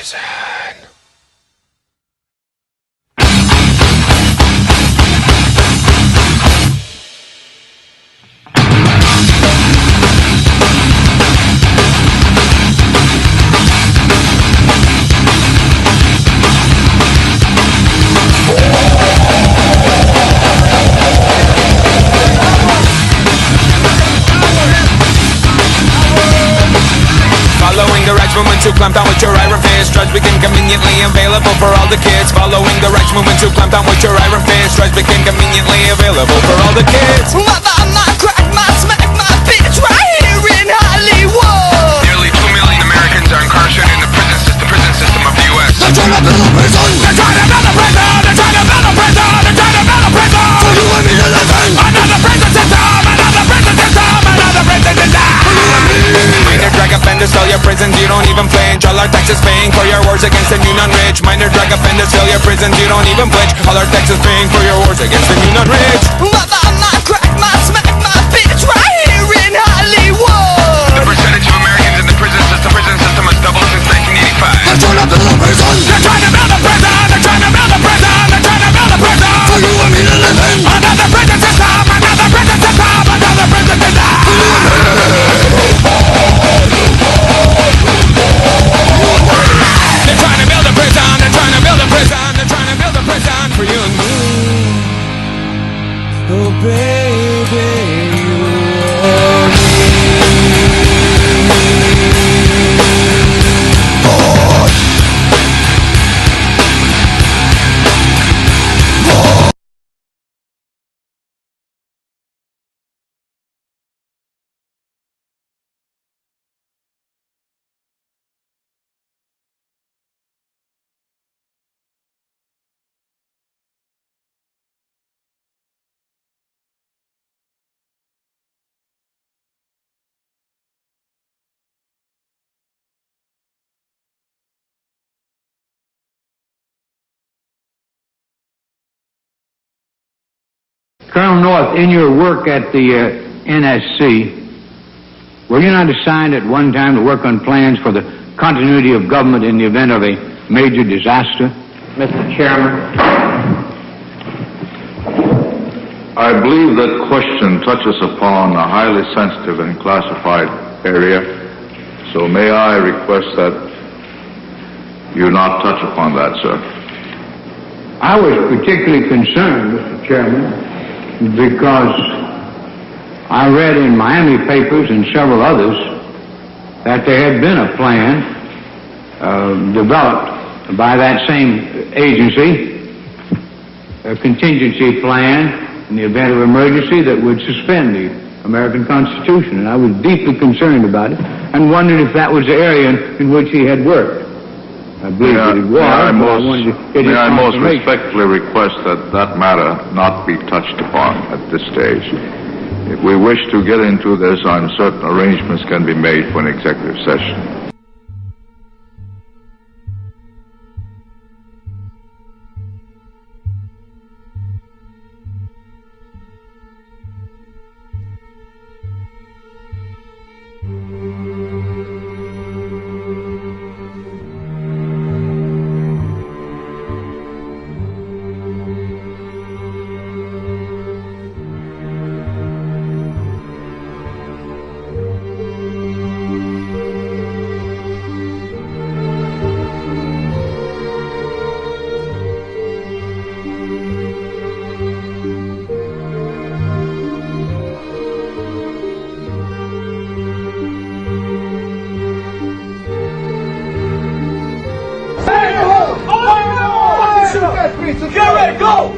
prison. Movement to clamp down with your iron fist. Drugs became conveniently available for all the kids. Following the rights movement to clamp down with your iron fist. Drugs became conveniently available for all the kids. My crack, my smack, my bitch right here in Hollywood. Nearly 2 million Americans are incarcerated in the prison system of the U.S. They're trying to build a prison. They're trying to build a prison. They're trying to build a prison. They're trying to build a prison. For you and me to live in. Another prison system. Another prison system. Another prison system. For you and me. Minor drug offenders fill your prisons, you don't even flinch. All our taxes paying for your wars against the new non-rich. Minor drug offenders fill your prisons, you don't even flinch. All our taxes paying for your wars against the new non-rich. My crack, my smack, my bitch right here in Hollywood. The percentage of Americans in the prison system has doubled since 1985. They're trying to build a prison. They're trying to build a prison. They're trying to build a prison. They're trying to build a prison. For you and me to live in. Another prison system. Another prison system. Another prison system. For you and me. They're trying to build a prison, they're trying to build a prison, they're trying to build a prison for you and me. Oh baby, you and me. Colonel North, in your work at the NSC, were you not assigned at one time to work on plans for the continuity of government in the event of a major disaster? Mr. Chairman. I believe that question touches upon a highly sensitive and classified area, so may I request that you not touch upon that, sir? I was particularly concerned, Mr. Chairman, because I read in Miami papers and several others that there had been a plan developed by that same agency, a contingency plan in the event of emergency that would suspend the American Constitution. And I was deeply concerned about it and wondered if that was the area in which he had worked. I believe that it was, may I most respectfully request that that matter not be touched upon at this stage. If we wish to get into this, I'm certain arrangements can be made for an executive session. Get ready, go!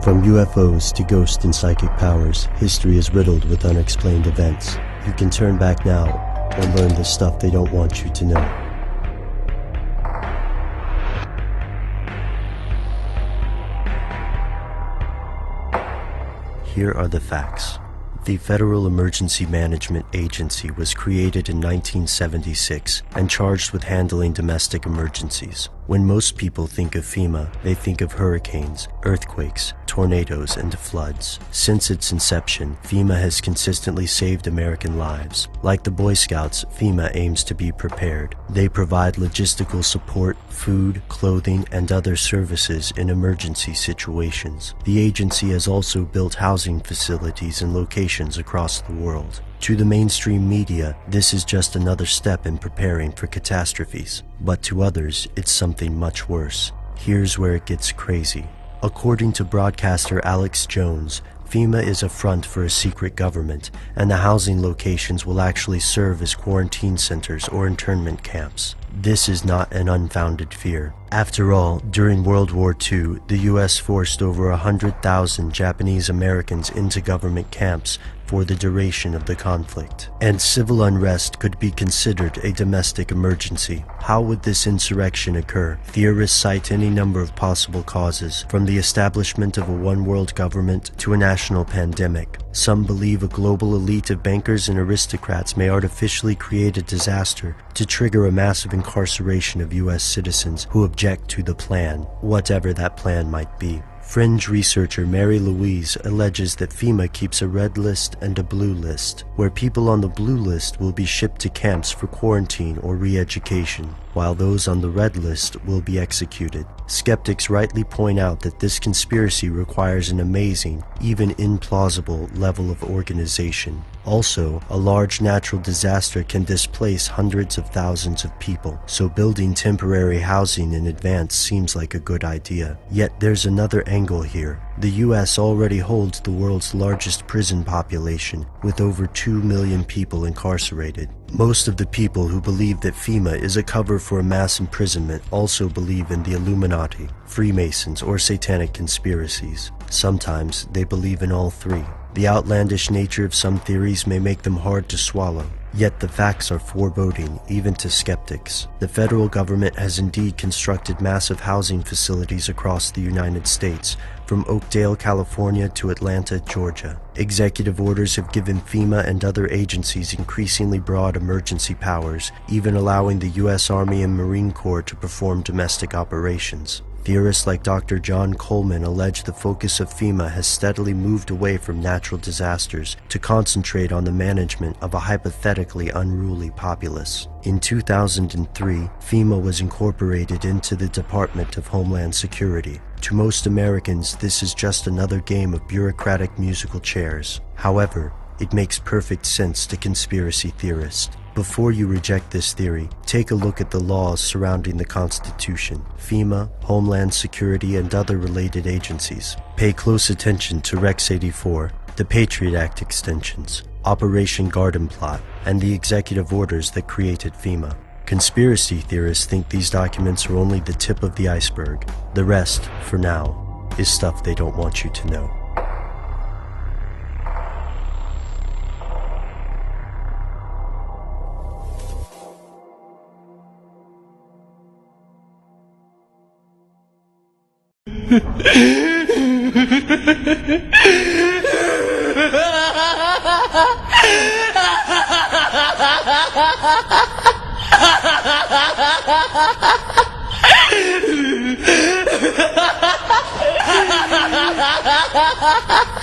From UFOs to ghost and psychic powers, history is riddled with unexplained events. You can turn back now or learn the stuff they don't want you to know. Here are the facts. The Federal Emergency Management Agency was created in 1976 and charged with handling domestic emergencies. When most people think of FEMA, they think of hurricanes, earthquakes, tornadoes, and floods. Since its inception, FEMA has consistently saved American lives. Like the Boy Scouts, FEMA aims to be prepared. They provide logistical support, food, clothing, and other services in emergency situations. The agency has also built housing facilities in locations across the world. To the mainstream media, this is just another step in preparing for catastrophes. But to others, it's something much worse. Here's where it gets crazy. According to broadcaster Alex Jones, FEMA is a front for a secret government, and the housing locations will actually serve as quarantine centers or internment camps. This is not an unfounded fear. After all, during World War II, the US forced over 100,000 Japanese Americans into government camps for the duration of the conflict. And civil unrest could be considered a domestic emergency. How would this insurrection occur? Theorists cite any number of possible causes, from the establishment of a one-world government to a national pandemic. Some believe a global elite of bankers and aristocrats may artificially create a disaster to trigger a massive incarceration of US citizens who object to the plan, whatever that plan might be. Fringe researcher Mary Louise alleges that FEMA keeps a red list and a blue list, where people on the blue list will be shipped to camps for quarantine or re-education, while those on the red list will be executed. Skeptics rightly point out that this conspiracy requires an amazing, even implausible, level of organization. Also, a large natural disaster can displace hundreds of thousands of people, so building temporary housing in advance seems like a good idea. Yet there's another angle here. The US already holds the world's largest prison population, with over 2 million people incarcerated. Most of the people who believe that FEMA is a cover for a mass imprisonment also believe in the Illuminati, Freemasons, or satanic conspiracies. Sometimes they believe in all three. The outlandish nature of some theories may make them hard to swallow. Yet the facts are foreboding, even to skeptics. The federal government has indeed constructed massive housing facilities across the United States, from Oakdale, California to Atlanta, Georgia. Executive orders have given FEMA and other agencies increasingly broad emergency powers, even allowing the U.S. Army and Marine Corps to perform domestic operations. Theorists like Dr. John Coleman allege the focus of FEMA has steadily moved away from natural disasters to concentrate on the management of a hypothetically unruly populace. In 2003, FEMA was incorporated into the Department of Homeland Security. To most Americans, this is just another game of bureaucratic musical chairs. However, it makes perfect sense to conspiracy theorists. Before you reject this theory, take a look at the laws surrounding the Constitution, FEMA, Homeland Security, and other related agencies. Pay close attention to Rex 84, the Patriot Act extensions, Operation Garden Plot, and the executive orders that created FEMA. Conspiracy theorists think these documents are only the tip of the iceberg. The rest, for now, is stuff they don't want you to know. Ha ha ha ha!